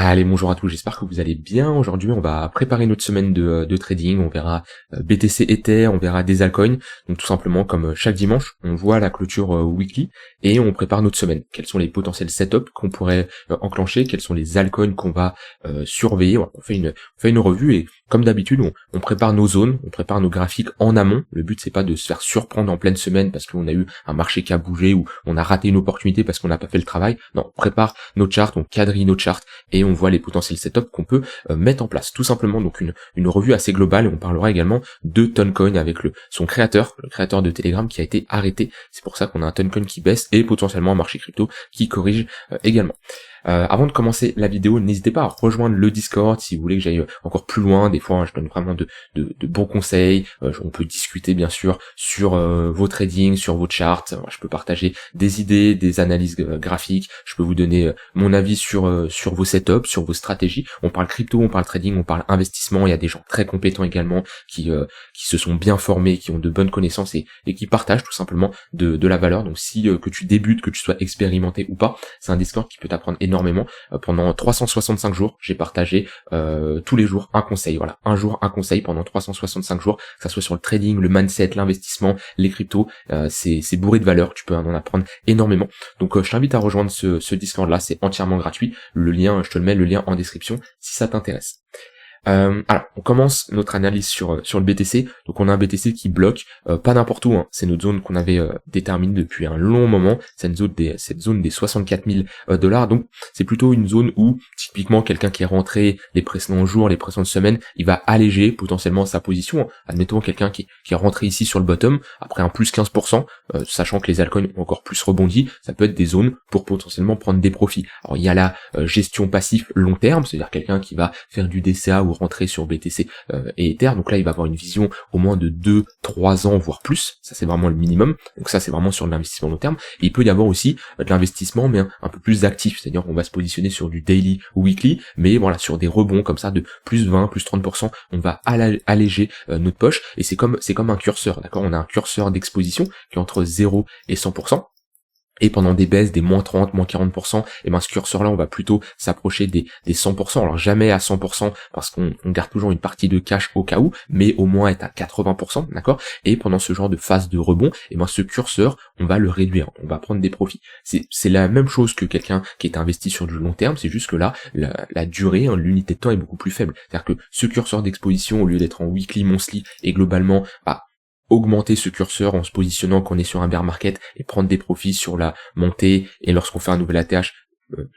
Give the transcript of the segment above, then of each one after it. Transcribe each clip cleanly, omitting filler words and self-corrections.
Allez, bonjour à tous, j'espère que vous allez bien. Aujourd'hui, on va préparer notre semaine de trading. On verra BTC Ether, on verra des altcoins. Donc tout simplement, comme chaque dimanche, on voit la clôture weekly et on prépare notre semaine. Quels sont les potentiels setups qu'on pourrait enclencher, quels sont les altcoins qu'on va surveiller. Voilà, on fait une revue et comme d'habitude, on prépare nos zones, on prépare nos graphiques en amont. Le but, c'est pas de se faire surprendre en pleine semaine parce qu'on a eu un marché qui a bougé ou on a raté une opportunité parce qu'on n'a pas fait le travail. Non, on prépare nos charts, on quadrille nos charts et on voit les potentiels setups qu'on peut mettre en place. Tout simplement, donc une revue assez globale, et on parlera également de Toncoin avec son créateur, le créateur de Telegram qui a été arrêté. C'est pour ça qu'on a un Toncoin qui baisse et potentiellement un marché crypto qui corrige également. Avant de commencer la vidéo, n'hésitez pas à rejoindre le Discord si vous voulez que j'aille encore plus loin. Des fois, je donne vraiment de bons conseils. On peut discuter bien sûr sur vos tradings, sur vos charts. Je peux partager des idées, des analyses graphiques. Je peux vous donner mon avis sur vos setups, sur vos stratégies. On parle crypto, on parle trading, on parle investissement. Il y a des gens très compétents également qui se sont bien formés, qui ont de bonnes connaissances et qui partagent tout simplement de la valeur. Donc si que tu débutes, que tu sois expérimenté ou pas, c'est un Discord qui peut t'apprendre énormément. Pendant 365 jours, j'ai partagé tous les jours un conseil. Voilà, un jour un conseil pendant 365 jours, que ça soit sur le trading, le mindset, l'investissement, les cryptos. C'est bourré de valeur, tu peux en apprendre énormément. Donc je t'invite à rejoindre ce Discord là, c'est entièrement gratuit. Le lien, je te le mets le lien en description si ça t'intéresse. Alors, on commence notre analyse sur le BTC. Donc on a un BTC qui bloque, pas n'importe où, hein. C'est notre zone qu'on avait déterminée depuis un long moment. C'est cette zone des 64 000 $. Donc c'est plutôt une zone où typiquement quelqu'un qui est rentré les précédents jours, les précédentes semaines, il va alléger potentiellement sa position. Admettons quelqu'un qui est rentré ici sur le bottom après un plus 15%, sachant que les altcoins ont encore plus rebondi, ça peut être des zones pour potentiellement prendre des profits. Alors il y a la gestion passive long terme, c'est-à-dire quelqu'un qui va faire du DCA ou rentrer sur BTC et Ether, donc là il va avoir une vision au moins de 2-3 ans voire plus, ça c'est vraiment le minimum, donc ça c'est vraiment sur l'investissement long terme. Et il peut y avoir aussi de l'investissement mais un peu plus actif, c'est-à-dire qu'on va se positionner sur du daily ou weekly, mais voilà, sur des rebonds comme ça de plus 20, plus 30%, on va alléger notre poche, et c'est comme un curseur, d'accord, on a un curseur d'exposition qui est entre 0 et 100%. Et pendant des baisses, des moins 30, moins 40%, et ben ce curseur-là, on va plutôt s'approcher des 100%. Alors jamais à 100%, parce qu'on garde toujours une partie de cash au cas où, mais au moins être à 80%, d'accord. Et pendant ce genre de phase de rebond, et ben ce curseur, on va le réduire, on va prendre des profits. C'est la même chose que quelqu'un qui est investi sur du long terme, c'est juste que là, la durée, hein, l'unité de temps est beaucoup plus faible. C'est-à-dire que ce curseur d'exposition, au lieu d'être en weekly, monthly, et globalement, augmenter ce curseur en se positionnant qu'on est sur un bear market et prendre des profits sur la montée, et lorsqu'on fait un nouvel ATH,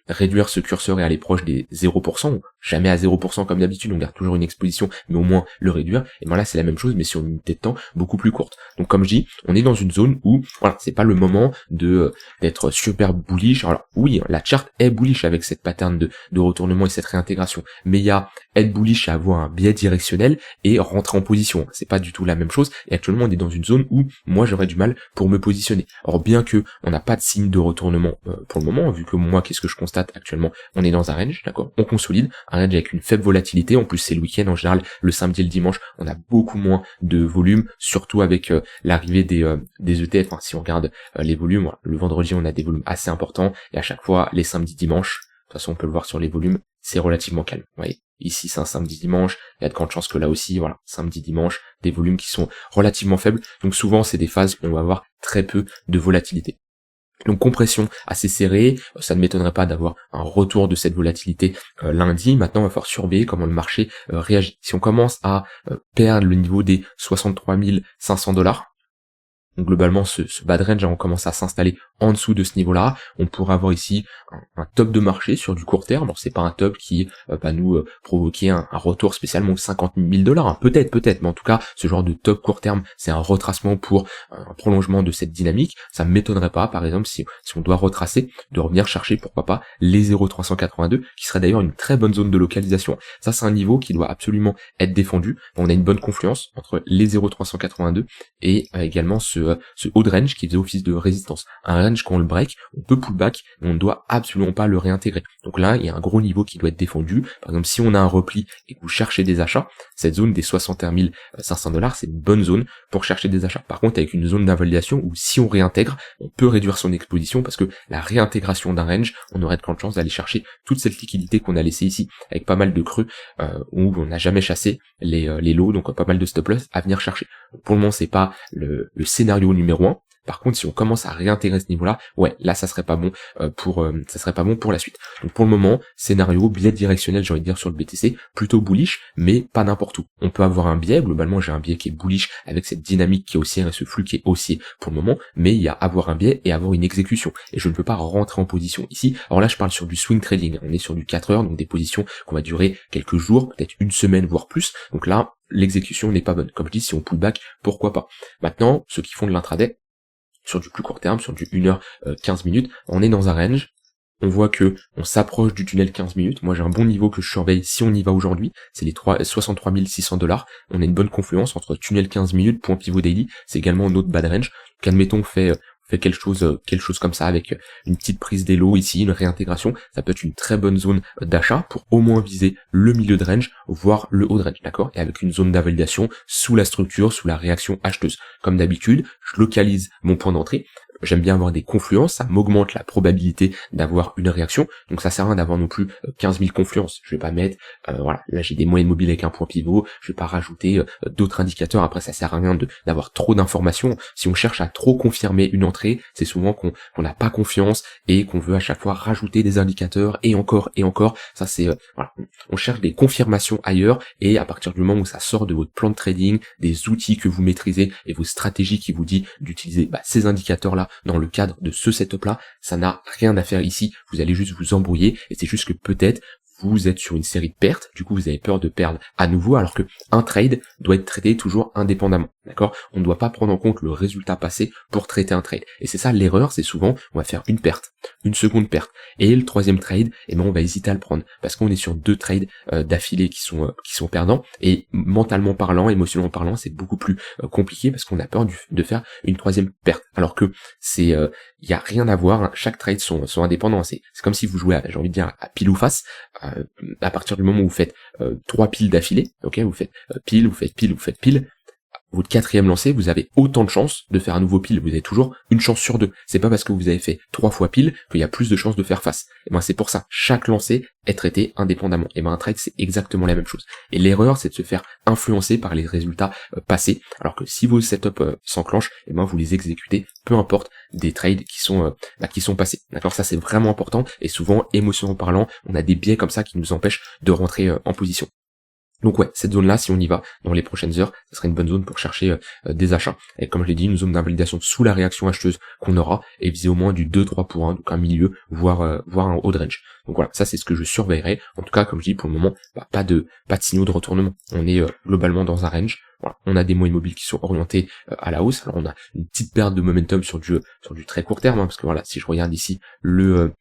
réduire ce curseur et aller proche des 0%, jamais à 0% comme d'habitude, on garde toujours une exposition, mais au moins le réduire, et ben là c'est la même chose, mais sur une unité de temps beaucoup plus courte. Donc comme je dis, on est dans une zone où, voilà, c'est pas le moment d'être super bullish. Alors oui, la chart est bullish avec cette pattern de retournement et cette réintégration, mais il y a être bullish à avoir un biais directionnel et rentrer en position, c'est pas du tout la même chose, et actuellement on est dans une zone où moi j'aurais du mal pour me positionner. Alors bien que on n'a pas de signe de retournement pour le moment, vu que moi, qu'est-ce que je constate actuellement, on est dans un range, d'accord, on consolide, un range avec une faible volatilité, en plus c'est le week-end, en général le samedi et le dimanche on a beaucoup moins de volume, surtout avec l'arrivée des ETF, hein. Si on regarde les volumes, voilà, le vendredi on a des volumes assez importants, et à chaque fois les samedis dimanches, de toute façon on peut le voir sur les volumes, c'est relativement calme, vous voyez. Ici c'est un samedi dimanche, il y a de grandes chances que là aussi, voilà, samedi dimanche, des volumes qui sont relativement faibles, donc souvent c'est des phases où on va avoir très peu de volatilité. Donc compression assez serrée, ça ne m'étonnerait pas d'avoir un retour de cette volatilité lundi. Maintenant on va falloir surveiller comment le marché réagit. Si on commence à perdre le niveau des 63 500 $, donc globalement ce bad range, on commence à s'installer en dessous de ce niveau-là, on pourrait avoir ici un top de marché sur du court terme. Alors c'est pas un top qui va nous provoquer un retour spécialement de 50 000 $, hein. Peut-être, mais en tout cas ce genre de top court terme, c'est un retracement pour un prolongement de cette dynamique. Ça m'étonnerait pas, par exemple, si on doit retracer, de revenir chercher, pourquoi pas, les 0,382, qui serait d'ailleurs une très bonne zone de localisation. Ça c'est un niveau qui doit absolument être défendu. On a une bonne confluence entre les 0,382 et également ce ce haut de range qui faisait office de résistance. Un range quand on le break, on peut pullback, mais on ne doit absolument pas le réintégrer. Donc là, il y a un gros niveau qui doit être défendu. Par exemple, si on a un repli et que vous cherchez des achats, cette zone des 61 500 $, c'est une bonne zone pour chercher des achats. Par contre, avec une zone d'invalidation où si on réintègre, on peut réduire son exposition parce que la réintégration d'un range, on aurait de grandes chances d'aller chercher toute cette liquidité qu'on a laissée ici avec pas mal de creux où on n'a jamais chassé les lots, donc pas mal de stop loss à venir chercher. Pour le moment, c'est pas le scénario numéro 1. Par contre, si on commence à réintégrer ce niveau-là, ouais, là, ça serait pas bon pour la suite. Donc pour le moment, scénario biais directionnel, j'ai envie de dire sur le BTC, plutôt bullish, mais pas n'importe où. On peut avoir un biais. Globalement, j'ai un biais qui est bullish avec cette dynamique qui est haussière et ce flux qui est haussier pour le moment. Mais il y a avoir un biais et avoir une exécution. Et je ne peux pas rentrer en position ici. Alors là, je parle sur du swing trading. On est sur du 4 heures, donc des positions qu'on va durer quelques jours, peut-être une semaine voire plus. Donc là, l'exécution n'est pas bonne. Comme je dis, si on pull back, pourquoi pas. Maintenant, ceux qui font de l'intraday, sur du plus court terme, sur du 1 heure 15 minutes, on est dans un range, on voit que on s'approche du tunnel 15 minutes, moi j'ai un bon niveau que je surveille si on y va aujourd'hui, c'est les 63 600 $, on a une bonne confluence entre tunnel 15 minutes, point pivot daily, c'est également un autre bad range, donc admettons on fait quelque chose comme ça avec une petite prise d'élo ici, une réintégration, ça peut être une très bonne zone d'achat pour au moins viser le milieu de range, voire le haut de range, d'accord? Et avec une zone d'invalidation sous la structure, sous la réaction acheteuse. Comme d'habitude, je localise mon point d'entrée. J'aime bien avoir des confluences, ça m'augmente la probabilité d'avoir une réaction, donc ça sert à rien d'avoir non plus 15 000 confluences, je vais pas mettre, voilà, là j'ai des moyennes mobiles avec un point pivot, je vais pas rajouter d'autres indicateurs, après ça sert à rien d'avoir trop d'informations, si on cherche à trop confirmer une entrée, c'est souvent qu'on n'a pas confiance et qu'on veut à chaque fois rajouter des indicateurs et encore, ça c'est, voilà, on cherche des confirmations ailleurs et à partir du moment où ça sort de votre plan de trading, des outils que vous maîtrisez et vos stratégies qui vous dit d'utiliser ces indicateurs-là dans le cadre de ce setup-là, ça n'a rien à faire ici, vous allez juste vous embrouiller, et c'est juste que peut-être vous êtes sur une série de pertes, du coup vous avez peur de perdre à nouveau, alors que un trade doit être traité toujours indépendamment, d'accord? On ne doit pas prendre en compte le résultat passé pour traiter un trade. Et c'est ça l'erreur, c'est souvent, on va faire une perte, une seconde perte, et le troisième trade, on va hésiter à le prendre, parce qu'on est sur 2 trades d'affilée qui sont perdants, et mentalement parlant, émotionnellement parlant, c'est beaucoup plus compliqué, parce qu'on a peur de faire une troisième perte, alors que c'est, il y a rien à voir, hein. Chaque trade sont indépendants, c'est comme si vous jouez j'ai envie de dire, à pile ou face, à partir du moment où vous faites 3 piles d'affilée, ok, vous faites pile, vous faites pile, vous faites pile, votre quatrième lancé, vous avez autant de chances de faire un nouveau pile, vous avez toujours une chance sur 2. C'est pas parce que vous avez fait 3 fois pile qu'il y a plus de chances de faire face. Et c'est pour ça, chaque lancé est traité indépendamment. Et un trade, c'est exactement la même chose. Et l'erreur, c'est de se faire influencer par les résultats passés, alors que si vos setups s'enclenchent, vous les exécutez, peu importe des trades qui sont passés. D'accord, ça c'est vraiment important, et souvent, émotionnellement parlant, on a des biais comme ça qui nous empêchent de rentrer en position. Donc ouais, cette zone-là, si on y va dans les prochaines heures, ça serait une bonne zone pour chercher des achats. Et comme je l'ai dit, une zone d'invalidation sous la réaction acheteuse qu'on aura, et viser au moins du 2-3 pour 1, donc un milieu, voire un haut de range. Donc voilà, ça c'est ce que je surveillerai. En tout cas, comme je dis, pour le moment, pas de signaux de retournement. On est globalement dans un range. Voilà, on a des moyens mobiles qui sont orientés à la hausse. Alors on a une petite perte de momentum sur du très court terme, hein, parce que voilà, si je regarde ici le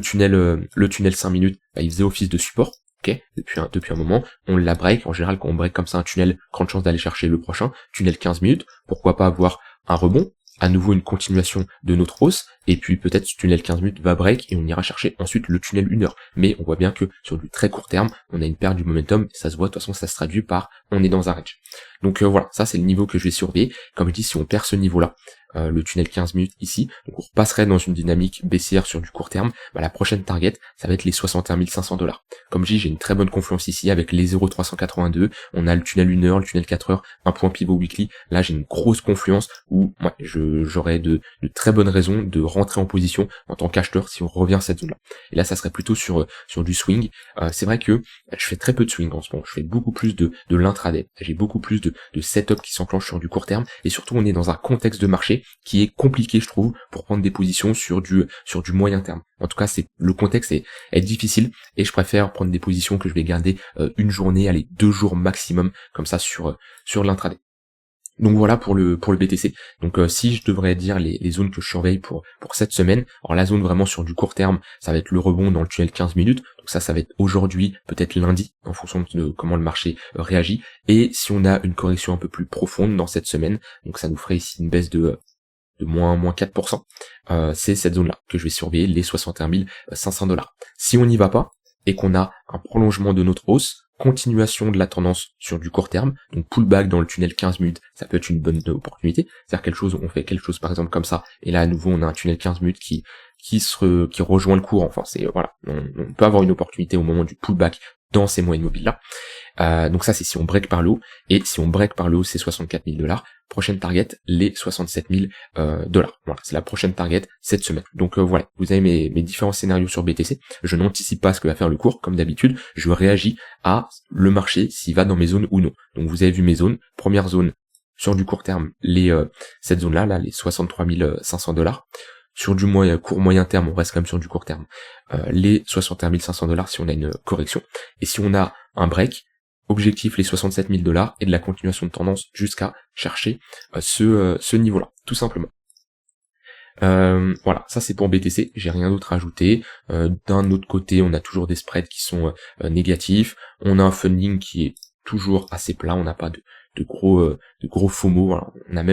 tunnel 5 minutes, il faisait office de support. Ok, depuis un moment, on la break. En général, quand on break comme ça un tunnel, grande chance d'aller chercher le prochain. Tunnel 15 minutes, pourquoi pas avoir un rebond, à nouveau une continuation de notre hausse, et puis peut-être ce tunnel 15 minutes va break, et on ira chercher ensuite le tunnel 1 heure. Mais on voit bien que sur du très court terme, on a une perte du momentum, et ça se voit, de toute façon ça se traduit par on est dans un range. Donc voilà, ça c'est le niveau que je vais surveiller. Comme je dis, si on perd ce niveau-là, le tunnel 15 minutes ici, donc on repasserait dans une dynamique baissière sur du court terme, la prochaine target, ça va être les 61 500 $. Comme je dis, j'ai une très bonne confluence ici avec les 0,382, on a le tunnel 1 heure, le tunnel 4 heures, un point pivot weekly, là j'ai une grosse confluence où j'aurais de très bonnes raisons de rentrer en position en tant qu'acheteur si on revient à cette zone-là. Et là ça serait plutôt sur du swing. C'est vrai que je fais très peu de swing en ce moment, je fais beaucoup plus de l'intraday, j'ai beaucoup plus de setup qui s'enclenche sur du court terme, et surtout on est dans un contexte de marché qui est compliqué, je trouve, pour prendre des positions sur du moyen terme. En tout cas, le contexte est difficile, et je préfère prendre des positions que je vais garder une journée, allez, 2 jours maximum, comme ça sur l'intraday. Donc voilà pour le BTC. Donc si je devrais dire les zones que je surveille pour cette semaine, alors la zone vraiment sur du court terme, ça va être le rebond dans le tunnel 15 minutes. Donc ça va être aujourd'hui, peut-être lundi, en fonction de comment le marché réagit. Et si on a une correction un peu plus profonde dans cette semaine, donc ça nous ferait ici une baisse de moins 4%, c'est cette zone-là que je vais surveiller, les 61 500$. Si on n'y va pas, et qu'on a un prolongement de notre hausse, continuation de la tendance sur du court terme, donc pullback dans le tunnel 15 minutes, ça peut être une bonne opportunité, c'est-à-dire quelque chose, on fait quelque chose par exemple comme ça, et là à nouveau on a un tunnel 15 minutes qui rejoint le cours, enfin c'est, voilà, on peut avoir une opportunité au moment du pullback dans ces moyennes mobiles là. Donc ça c'est si on break par le haut, et si on break par le haut c'est 64 000$, prochaine target les 67 000$, voilà, c'est la prochaine target cette semaine. Donc voilà, vous avez mes différents scénarios sur BTC, je n'anticipe pas ce que va faire le cours, comme d'habitude, je réagis à le marché s'il va dans mes zones ou non. Donc vous avez vu mes zones, première zone sur du court terme, cette zone là, les 63 500$, sur du court moyen terme, on reste quand même sur du court terme, les 61 500$ si on a une correction, et si on a un break, objectif les 67 000$ et de la continuation de tendance jusqu'à chercher ce niveau-là, tout simplement. Voilà, ça c'est pour BTC, j'ai rien d'autre à ajouter. D'un autre côté, on a toujours des spreads qui sont négatifs, on a un funding qui est toujours assez plat, on n'a pas de gros FOMO, voilà. On est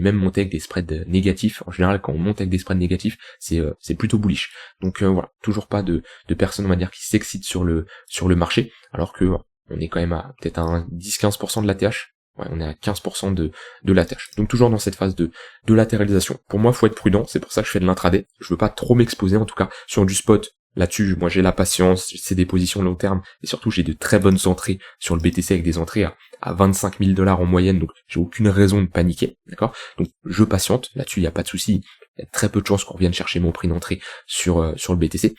même monté avec des spreads négatifs. En général, quand on monte avec des spreads négatifs, c'est plutôt bullish. Donc voilà, toujours pas de personnes, on va dire, qui s'excitent sur le marché, alors que on est quand même à peut-être un 10-15% de l'ATH. Ouais, on est à 15% de l'ATH. Donc toujours dans cette phase de latéralisation. Pour moi, faut être prudent, c'est pour ça que je fais de l'intraday. Je veux pas trop m'exposer, en tout cas, sur du spot. Là-dessus, moi j'ai la patience, c'est des positions long terme, et surtout j'ai de très bonnes entrées sur le BTC avec des entrées à 25 000$ en moyenne, donc j'ai aucune raison de paniquer, d'accord? Donc je patiente, là-dessus il n'y a pas de souci, il y a très peu de chances qu'on revienne chercher mon prix d'entrée sur le BTC,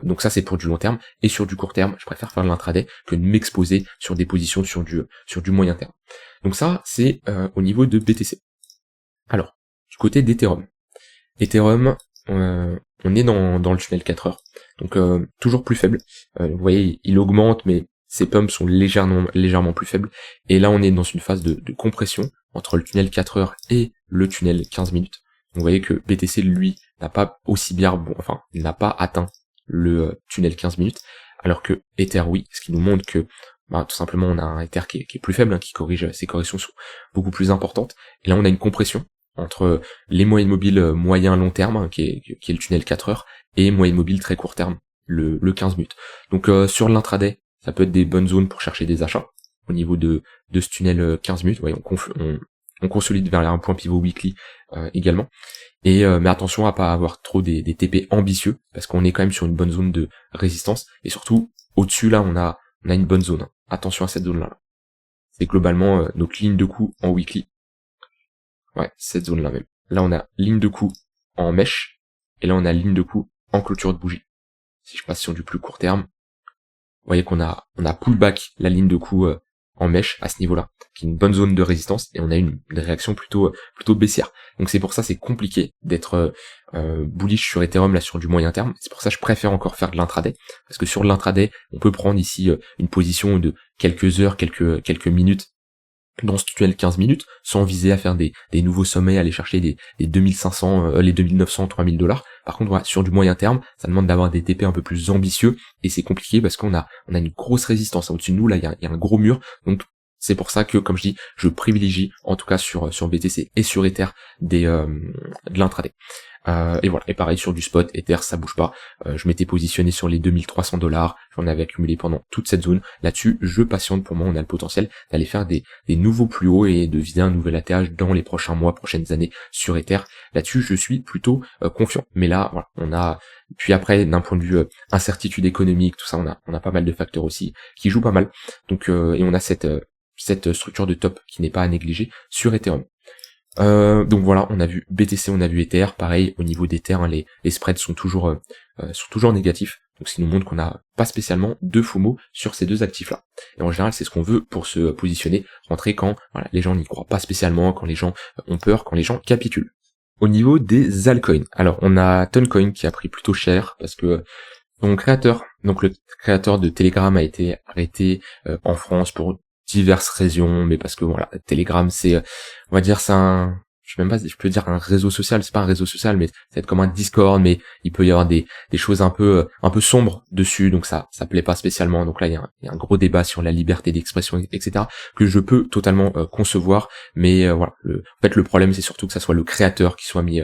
donc ça c'est pour du long terme, et sur du court terme, je préfère faire de l'intraday que de m'exposer sur des positions sur du moyen terme. Donc ça c'est au niveau de BTC. Alors, du côté d'Ethereum. Ethereum, on est dans le tunnel 4 heures, donc toujours plus faible. Vous voyez, il augmente, mais ses pumps sont légèrement plus faibles. Et là, on est dans une phase de compression entre le tunnel 4 heures et le tunnel 15 minutes. Vous voyez que BTC, lui, n'a pas aussi bien, il n'a pas atteint le tunnel 15 minutes, alors que Ether, oui, ce qui nous montre que tout simplement, on a un Ether qui est plus faible, qui corrige, ses corrections sont beaucoup plus importantes. Et là, on a une compression entre les moyennes mobiles moyen long terme, qui est le tunnel 4 heures, et moyenne mobile très court terme, le 15 minutes. Donc sur l'intraday, ça peut être des bonnes zones pour chercher des achats. Au niveau de ce tunnel 15 minutes, ouais, on consolide vers un point pivot weekly également. Et mais attention à pas avoir trop des TP ambitieux, parce qu'on est quand même sur une bonne zone de résistance, et surtout au-dessus là on a une bonne zone. Hein. Attention à cette zone là. C'est globalement notre ligne de coup en weekly. Ouais, cette zone-là même. Là, on a ligne de coup en mèche, et là, on a ligne de coup en clôture de bougie. Si je passe sur du plus court terme, vous voyez qu'on a pullback la ligne de coup en mèche à ce niveau-là, qui est une bonne zone de résistance, et on a une réaction plutôt baissière. Donc c'est pour ça c'est compliqué d'être bullish sur Ethereum là sur du moyen terme. C'est pour ça que je préfère encore faire de l'intraday, parce que sur l'intraday, on peut prendre ici une position de quelques heures, quelques minutes dans ce tunnel 15 minutes, sans viser à faire des nouveaux sommets, aller chercher des 2500, les 2900, 3000$. Par contre, voilà, sur du moyen terme, ça demande d'avoir des TP un peu plus ambitieux, et c'est compliqué parce qu'on a une grosse résistance. Au-dessus de nous, là, il y a un gros mur, donc c'est pour ça que, comme je dis, je privilégie, en tout cas sur BTC et sur Ether, de l'intraday. Et voilà, et pareil sur du spot, Ether ça bouge pas, je m'étais positionné sur les 2300$, j'en avais accumulé pendant toute cette zone, là-dessus je patiente, pour moi on a le potentiel d'aller faire des nouveaux plus hauts et de viser un nouvel ATH dans les prochains mois, prochaines années sur Ether, là-dessus je suis plutôt confiant, mais là voilà, on a, puis après d'un point de vue incertitude économique, tout ça, on a pas mal de facteurs aussi qui jouent pas mal, donc et on a cette structure de top qui n'est pas à négliger sur Ethereum. Donc voilà, on a vu BTC, on a vu Ether, pareil au niveau d'Ether, hein, les spreads sont toujours négatifs, donc ce qui nous montre qu'on n'a pas spécialement de FOMO sur ces deux actifs là. Et en général c'est ce qu'on veut pour se positionner, rentrer quand voilà, les gens n'y croient pas spécialement, quand les gens ont peur, quand les gens capitulent. Au niveau des altcoins, alors on a Toncoin qui a pris plutôt cher parce que le créateur de Telegram a été arrêté en France pour diverses raisons, mais parce que voilà, Telegram c'est, on va dire, c'est un je sais même pas si je peux dire un réseau social, c'est pas un réseau social, mais ça va être comme un Discord, mais il peut y avoir des choses un peu sombres dessus, donc ça plaît pas spécialement. Donc là, il y a un gros débat sur la liberté d'expression, etc., que je peux totalement concevoir, mais voilà. En fait, le problème, c'est surtout que ça soit le créateur qui soit mis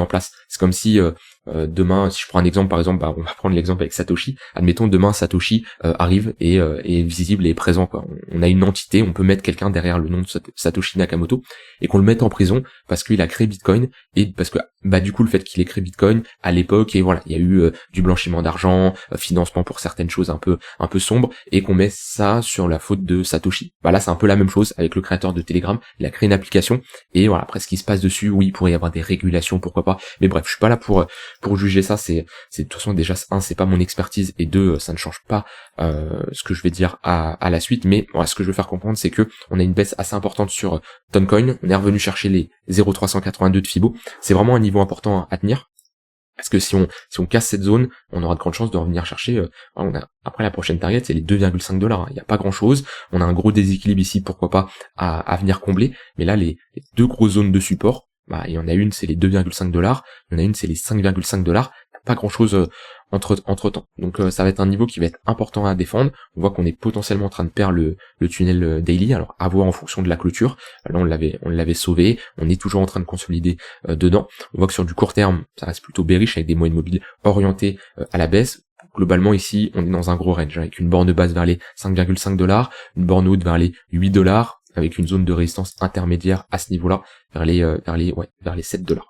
en place. C'est comme si demain, si je prends un exemple, par exemple, on va prendre l'exemple avec Satoshi. Admettons demain Satoshi arrive et est visible et est présent, quoi. On a une entité, on peut mettre quelqu'un derrière le nom de Satoshi Nakamoto et qu'on le mette en prison parce qu'il a créé Bitcoin et parce que du coup le fait qu'il ait créé Bitcoin à l'époque, et voilà, il y a eu du blanchiment d'argent, financement pour certaines choses un peu sombres, et qu'on met ça sur la faute de Satoshi. Là c'est un peu la même chose avec le créateur de Telegram. Il a créé une application et voilà, après ce qui se passe dessus, oui, il pourrait y avoir des régulations, pourquoi pas, mais bref, je suis pas là pour juger ça. C'est de toute façon, déjà, c'est pas mon expertise, et deux, ça ne change pas ce que je vais dire à la suite, mais voilà, ce que je veux faire comprendre, c'est que on a une baisse assez importante sur Toncoin. On est revenu chercher les 0,382 de Fibo. C'est vraiment un niveau important à tenir, parce que si on casse cette zone, on aura de grandes chances de revenir chercher. Après la prochaine target, c'est les 2,5 $. Il n'y a pas grand chose. On a un gros déséquilibre ici, pourquoi pas à venir combler. Mais là, les deux grosses zones de support, il y en a une, c'est les 2,5 $. Il y en a une, c'est les 5,5 $. Pas grand chose entre temps. Donc ça va être un niveau qui va être important à défendre. On voit qu'on est potentiellement en train de perdre le tunnel daily. Alors à voir en fonction de la clôture. Là on l'avait sauvé. On est toujours en train de consolider dedans. On voit que sur du court terme, ça reste plutôt bearish avec des moyennes mobiles orientées à la baisse. Globalement ici, on est dans un gros range avec une borne basse vers les 5,5 $, une borne haute vers les 8 $, avec une zone de résistance intermédiaire à ce niveau-là vers les 7 $.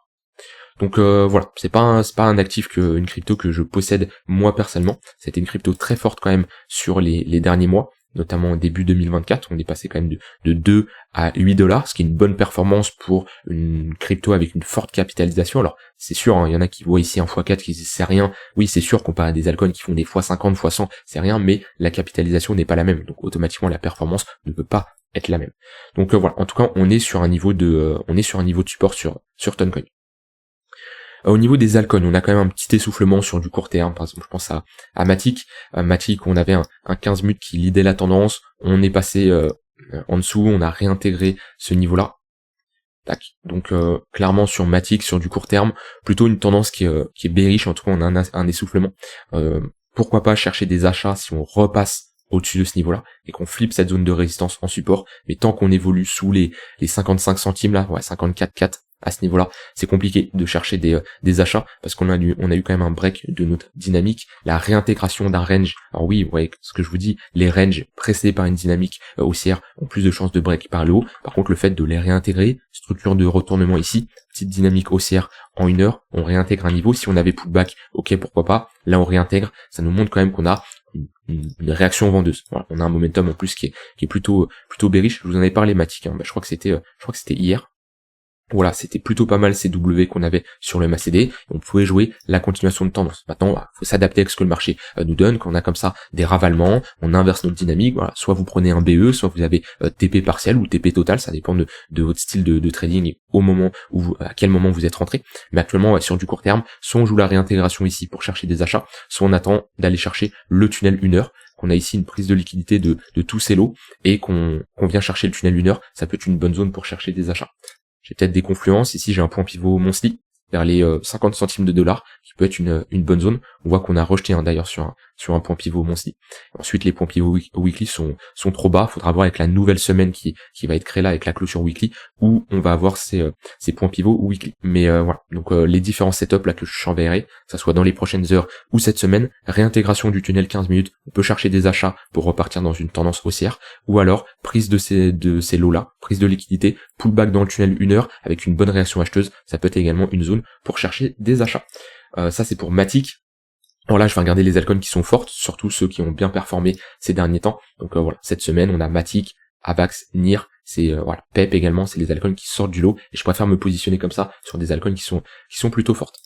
Donc voilà, c'est pas un actif, une crypto que je possède moi personnellement. C'était une crypto très forte quand même sur les derniers mois, notamment début 2024. On est passé quand même de 2 à 8 $, ce qui est une bonne performance pour une crypto avec une forte capitalisation. Alors c'est sûr, il y en a qui voient ici un x4 qui disent c'est rien. Oui, c'est sûr, comparé à des altcoins qui font des x50, x100, c'est rien, mais la capitalisation n'est pas la même. Donc automatiquement la performance ne peut pas être la même. Donc voilà, en tout cas, on est sur un niveau de support sur Toncoin. Au niveau des altcoins, on a quand même un petit essoufflement sur du court terme. Par exemple, je pense à Matic. Matic, on avait un 15 minutes qui lidait la tendance. On est passé en dessous, on a réintégré ce niveau-là. Tac. Donc clairement sur Matic, sur du court terme, plutôt une tendance qui est bearish. En tout cas, on a un essoufflement. Pourquoi pas chercher des achats si on repasse au-dessus de ce niveau-là et qu'on flippe cette zone de résistance en support. Mais tant qu'on évolue sous les 55 centimes là, 54,4, à ce niveau-là, c'est compliqué de chercher des achats, parce qu'on a eu quand même un break de notre dynamique, la réintégration d'un range. Alors oui, ce que je vous dis, les ranges précédés par une dynamique haussière ont plus de chances de break par le haut. Par contre, le fait de les réintégrer, structure de retournement ici, petite dynamique haussière en 1 heure, on réintègre un niveau. Si on avait pullback, ok, pourquoi pas. Là, on réintègre. Ça nous montre quand même qu'on a une réaction vendeuse. Voilà, on a un momentum en plus qui est plutôt bearish. Je vous en avais parlé, Matic. Je crois que c'était hier. Voilà, c'était plutôt pas mal ces W qu'on avait sur le MACD. On pouvait jouer la continuation de tendance. Maintenant, faut s'adapter avec ce que le marché nous donne. Quand on a comme ça des ravalements, on inverse notre dynamique. Voilà, soit vous prenez un BE, soit vous avez TP partiel ou TP total. Ça dépend de votre style de trading et au moment où à quel moment vous êtes rentré. Mais actuellement, sur du court terme, soit on joue la réintégration ici pour chercher des achats, soit on attend d'aller chercher le tunnel 1 heure. Qu'on a ici une prise de liquidité de tous ces lots et qu'on vient chercher le tunnel 1 heure. Ça peut être une bonne zone pour chercher des achats. J'ai peut-être des confluences. Ici, j'ai un point pivot monthly vers les 50 centimes de dollars, qui peut être une bonne zone. On voit qu'on a rejeté d'ailleurs sur un point pivot monthly. Ensuite, les points pivot weekly sont trop bas. Faudra voir avec la nouvelle semaine qui va être créée là avec la clôture weekly, où on va avoir ces points pivot weekly. Mais voilà. Donc les différents setups là que je t'enverrai, que ça soit dans les prochaines heures ou cette semaine, réintégration du tunnel 15 minutes. On peut chercher des achats pour repartir dans une tendance haussière, ou alors prise de ces lots là, prise de liquidité, pullback dans le tunnel 1 heure avec une bonne réaction acheteuse. Ça peut être également une zone pour chercher des achats. Ça c'est pour Matic. Alors là, je vais regarder les altcoins qui sont fortes, surtout ceux qui ont bien performé ces derniers temps. Donc voilà, cette semaine, on a Matic, Avax, NIR, c'est voilà, PEP également, c'est les altcoins qui sortent du lot. Et je préfère me positionner comme ça sur des altcoins qui sont plutôt fortes.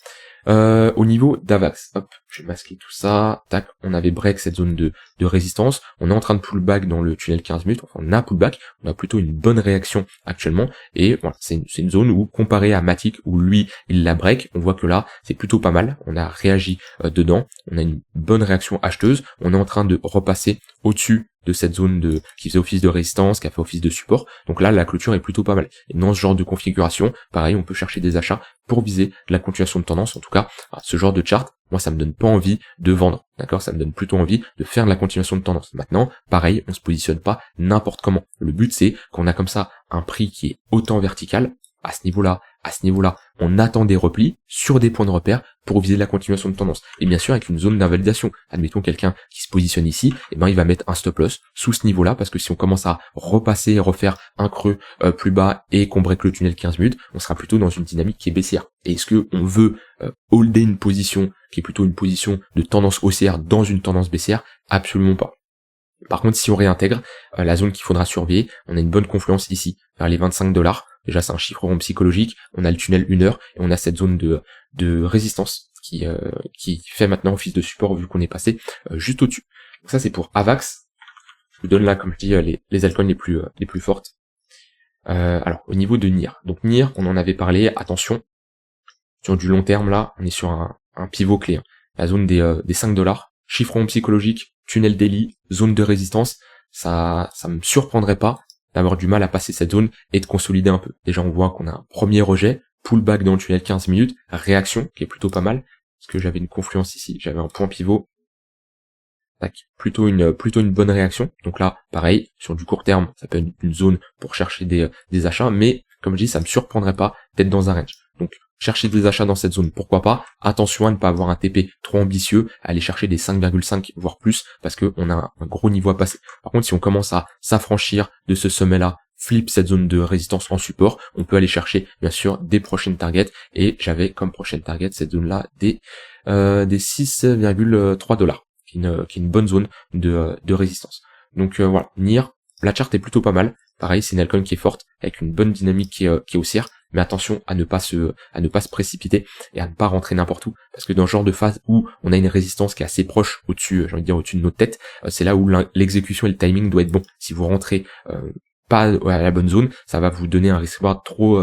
Au niveau d'Avax, hop, je vais masquer tout ça, tac, on avait break cette zone de résistance, on est en train de pullback dans le tunnel 15 minutes, enfin on a pullback, on a plutôt une bonne réaction actuellement, et voilà, c'est une zone où, comparé à Matic, où lui, il la break, on voit que là, c'est plutôt pas mal, on a réagi dedans, on a une bonne réaction acheteuse, on est en train de repasser au-dessus de cette zone qui faisait office de résistance, qui a fait office de support. Donc là, la clôture est plutôt pas mal. Et dans ce genre de configuration, pareil, on peut chercher des achats pour viser la continuation de tendance. En tout cas, ce genre de chart, moi, ça me donne pas envie de vendre. D'accord? Ça me donne plutôt envie de faire de la continuation de tendance. Maintenant, pareil, on se positionne pas n'importe comment. Le but, c'est qu'on a comme ça un prix qui est autant vertical, à ce niveau-là, on attend des replis sur des points de repère pour viser la continuation de tendance. Et bien sûr, avec une zone d'invalidation. Admettons quelqu'un qui se positionne ici, et ben il va mettre un stop loss sous ce niveau-là, parce que si on commence à repasser, refaire un creux plus bas et qu'on break le tunnel 15 minutes, on sera plutôt dans une dynamique qui est baissière. Et est-ce que on veut holder une position qui est plutôt une position de tendance haussière dans une tendance baissière? Absolument pas. Par contre, si on réintègre la zone qu'il faudra surveiller, on a une bonne confluence ici, vers les 25$. Déjà, c'est un chiffre rond psychologique. On a le tunnel 1 heure et on a cette zone de résistance qui fait maintenant office de support vu qu'on est passé juste au-dessus. Donc ça, c'est pour AVAX. Je vous donne là, comme je dis, les altcoins les plus fortes. Alors, au niveau de NIR. Donc NIR, on en avait parlé. Attention, sur du long terme là, on est sur un pivot clé. La zone des 5$. Chiffre rond psychologique, tunnel daily, zone de résistance. Ça me surprendrait pas d'avoir du mal à passer cette zone et de consolider un peu. Déjà, on voit qu'on a un premier rejet, pullback dans le tunnel 15 minutes, réaction, qui est plutôt pas mal, parce que j'avais une confluence ici, j'avais un point pivot, tac, plutôt une bonne réaction. Donc là, pareil, sur du court terme, ça peut être une zone pour chercher des achats, mais, comme je dis, ça me surprendrait pas d'être dans un range. Donc, chercher des achats dans cette zone, pourquoi pas. Attention à ne pas avoir un TP trop ambitieux, à aller chercher des 5,5 voire plus, parce que on a un gros niveau à passer. Par contre, si on commence à s'affranchir de ce sommet-là, flip cette zone de résistance en support, on peut aller chercher bien sûr des prochaines targets, et j'avais comme prochaine target cette zone-là des 6,3$, qui est une bonne zone de résistance. Donc voilà, NIR, la charte est plutôt pas mal. Pareil, c'est une altcoin qui est forte, avec une bonne dynamique qui est haussière, mais attention à ne pas se précipiter et à ne pas rentrer n'importe où, parce que dans ce genre de phase où on a une résistance qui est assez proche au-dessus, j'ai envie de dire au-dessus de notre tête, c'est là où l'exécution et le timing doit être bon. Si vous rentrez pas à la bonne zone, ça va vous donner un risque trop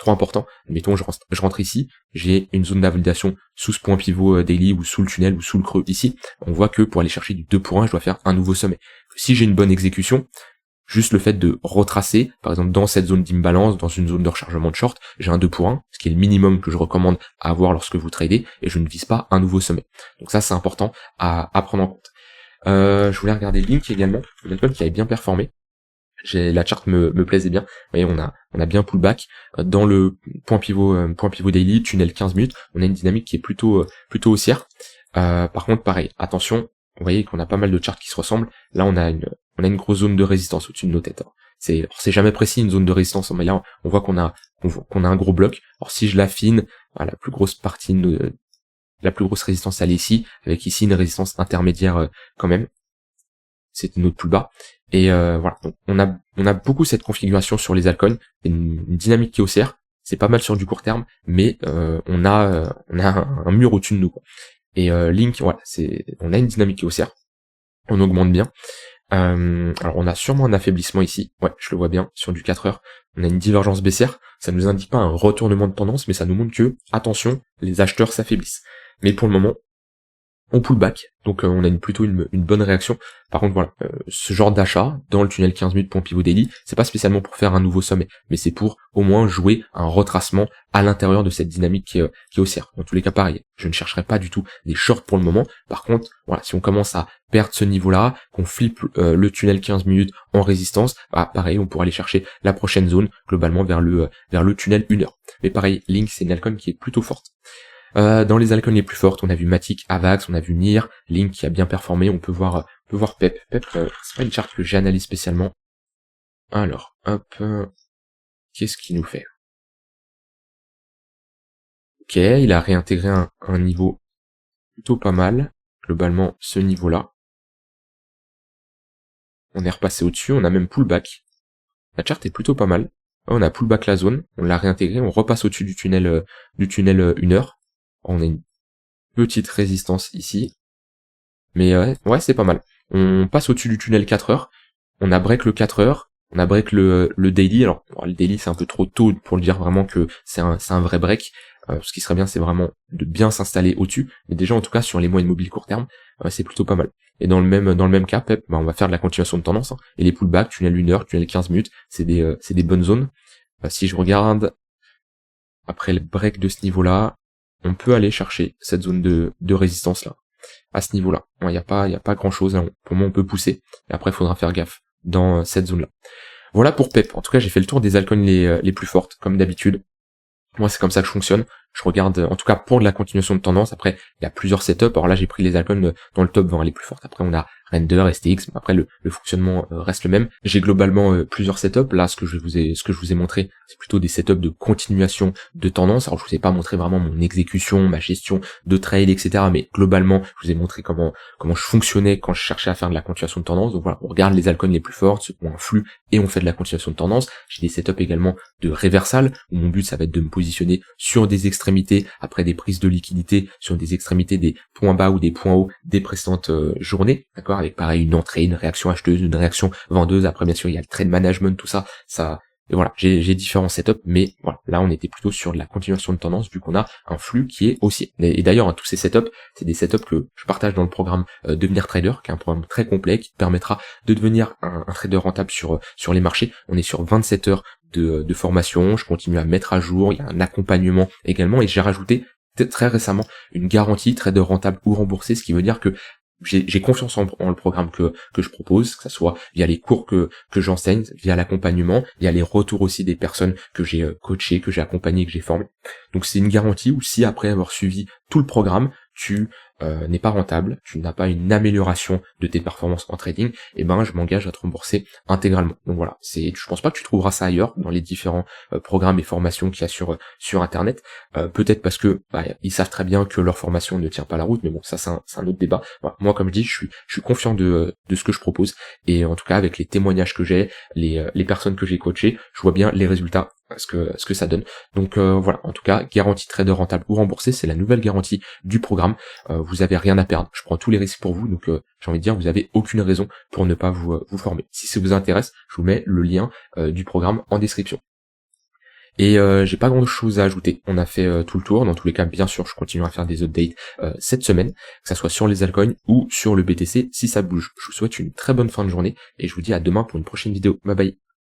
important. Admettons, je rentre ici, j'ai une zone d'invalidation sous ce point pivot daily ou sous le tunnel ou sous le creux ici. On voit que pour aller chercher du 2 pour 1, je dois faire un nouveau sommet. Si j'ai une bonne exécution, juste le fait de retracer, par exemple dans cette zone d'imbalance, dans une zone de rechargement de short, j'ai un 2 pour 1, ce qui est le minimum que je recommande à avoir lorsque vous tradez, et je ne vise pas un nouveau sommet. Donc ça, c'est important à prendre en compte. Je voulais regarder Link également, une altcoin qui avait bien performé. La charte me plaisait bien. Vous voyez, on a bien pullback dans le point pivot daily, tunnel 15 minutes. On a une dynamique qui est plutôt haussière. Par contre, pareil, attention, vous voyez qu'on a pas mal de charts qui se ressemblent. Là, on a une grosse zone de résistance au-dessus de nos têtes. C'est jamais précis une zone de résistance, mais là, on voit qu'on a un gros bloc. Alors si je l'affine, la plus grosse partie la plus grosse résistance, elle est ici, avec ici une résistance intermédiaire quand même. C'est notre plus bas. Et voilà, donc on a beaucoup cette configuration sur les altcoins, une dynamique qui est haussière. C'est pas mal sur du court terme, mais on a un mur au-dessus de nous, quoi. Et Link, voilà, on a une dynamique qui est haussière. On augmente bien. Alors on a sûrement un affaiblissement ici, ouais, je le vois bien, sur du 4 heures, on a une divergence baissière, ça nous indique pas un retournement de tendance, mais ça nous montre que, attention, les acheteurs s'affaiblissent. Mais pour le moment, on pull back, donc on a plutôt une bonne réaction. Par contre voilà, ce genre d'achat dans le tunnel 15 minutes point pivot daily, c'est pas spécialement pour faire un nouveau sommet, mais c'est pour au moins jouer un retracement à l'intérieur de cette dynamique qui est haussière. Dans tous les cas pareil, je ne chercherai pas du tout des shorts pour le moment. Par contre, voilà, si on commence à perdre ce niveau-là, qu'on flippe le tunnel 15 minutes en résistance, pareil, on pourra aller chercher la prochaine zone globalement vers le tunnel 1 heure. Mais pareil, Link, c'est une altcoin qui est plutôt forte. Dans les altcoins les plus fortes, on a vu Matic, Avax, on a vu NIR, Link qui a bien performé, on peut voir PEP. PEP, c'est pas une charte que j'analyse spécialement. Alors, hop, qu'est-ce qu'il nous fait? Ok, il a réintégré un niveau plutôt pas mal, globalement ce niveau-là. On est repassé au-dessus, on a même pullback. La charte est plutôt pas mal. On a pullback la zone, on l'a réintégré, on repasse au-dessus du tunnel 1 heure. On a une petite résistance ici. Mais ouais, c'est pas mal. On passe au-dessus du tunnel 4 heures. On a break le 4 heures. On a break le daily. Alors, le daily, c'est un peu trop tôt pour le dire vraiment que c'est un vrai break. Ce qui serait bien, c'est vraiment de bien s'installer au-dessus. Mais déjà, en tout cas, sur les mois immobiles court terme, c'est plutôt pas mal. Et dans le même cas, Pep, on va faire de la continuation de tendance, hein. Et les pullbacks, tunnel 1 heure, tunnel 15 minutes, c'est des bonnes zones. Si je regarde après le break de ce niveau-là, on peut aller chercher cette zone de résistance là, à ce niveau-là. Il y a pas grand chose, hein. Pour moi on peut pousser, et après il faudra faire gaffe dans cette zone-là. Voilà pour Pep. En tout cas, j'ai fait le tour des altcoins les plus fortes, comme d'habitude. Moi, c'est comme ça que je fonctionne. Je regarde, en tout cas pour de la continuation de tendance. Après, il y a plusieurs setups. Alors là, j'ai pris les altcoins dans le top 20 les plus fortes. Après, on a Render, STX. Après, le fonctionnement reste le même. J'ai globalement plusieurs setups. Là, ce que je vous ai montré, c'est plutôt des setups de continuation de tendance. Alors, je vous ai pas montré vraiment mon exécution, ma gestion de trade, etc. Mais globalement, je vous ai montré comment je fonctionnais quand je cherchais à faire de la continuation de tendance. Donc voilà, on regarde les altcoins les plus fortes, ceux qui ont un flux, et on fait de la continuation de tendance. J'ai des setups également de réversal, où mon but, ça va être de me positionner sur des extrémités, après des prises de liquidité, sur des extrémités des points bas ou des points hauts des précédentes journées, d'accord, avec pareil une entrée, une réaction acheteuse, une réaction vendeuse. Après bien sûr il y a le trade management, tout ça, et voilà, j'ai différents setups, mais voilà, là on était plutôt sur de la continuation de tendance vu qu'on a un flux qui est haussier. Et d'ailleurs, hein, tous ces setups, c'est des setups que je partage dans le programme Devenir Trader, qui est un programme très complet qui te permettra de devenir un trader rentable sur les marchés. On est sur 27 heures de formation, je continue à mettre à jour, il y a un accompagnement également, et j'ai rajouté très récemment une garantie trader rentable ou remboursé, ce qui veut dire que j'ai confiance en le programme que je propose, que ça soit via les cours que j'enseigne, via l'accompagnement, via les retours aussi des personnes que j'ai coachées, que j'ai accompagnées, que j'ai formées. Donc c'est une garantie où si après avoir suivi tout le programme, tu n'es pas rentable, tu n'as pas une amélioration de tes performances en trading, et ben je m'engage à te rembourser intégralement. Donc voilà, je pense pas que tu trouveras ça ailleurs dans les différents programmes et formations qu'il y a sur internet. Peut-être parce que ils savent très bien que leur formation ne tient pas la route, mais bon, ça c'est un autre débat. Voilà. Moi, comme je dis, je suis confiant de ce que je propose, et en tout cas avec les témoignages que j'ai, les personnes que j'ai coachées, je vois bien les résultats, ce que ça donne. Donc voilà, en tout cas, garantie trader rentable ou remboursé, c'est la nouvelle garantie du programme. Vous avez rien à perdre, je prends tous les risques pour vous, donc j'ai envie de dire, vous avez aucune raison pour ne pas vous former. Si ça vous intéresse, je vous mets le lien du programme en description. Et j'ai pas grand chose à ajouter, on a fait tout le tour. Dans tous les cas, bien sûr, je continue à faire des updates cette semaine, que ça soit sur les altcoins ou sur le BTC si ça bouge. Je vous souhaite une très bonne fin de journée, et je vous dis à demain pour une prochaine vidéo. Bye bye.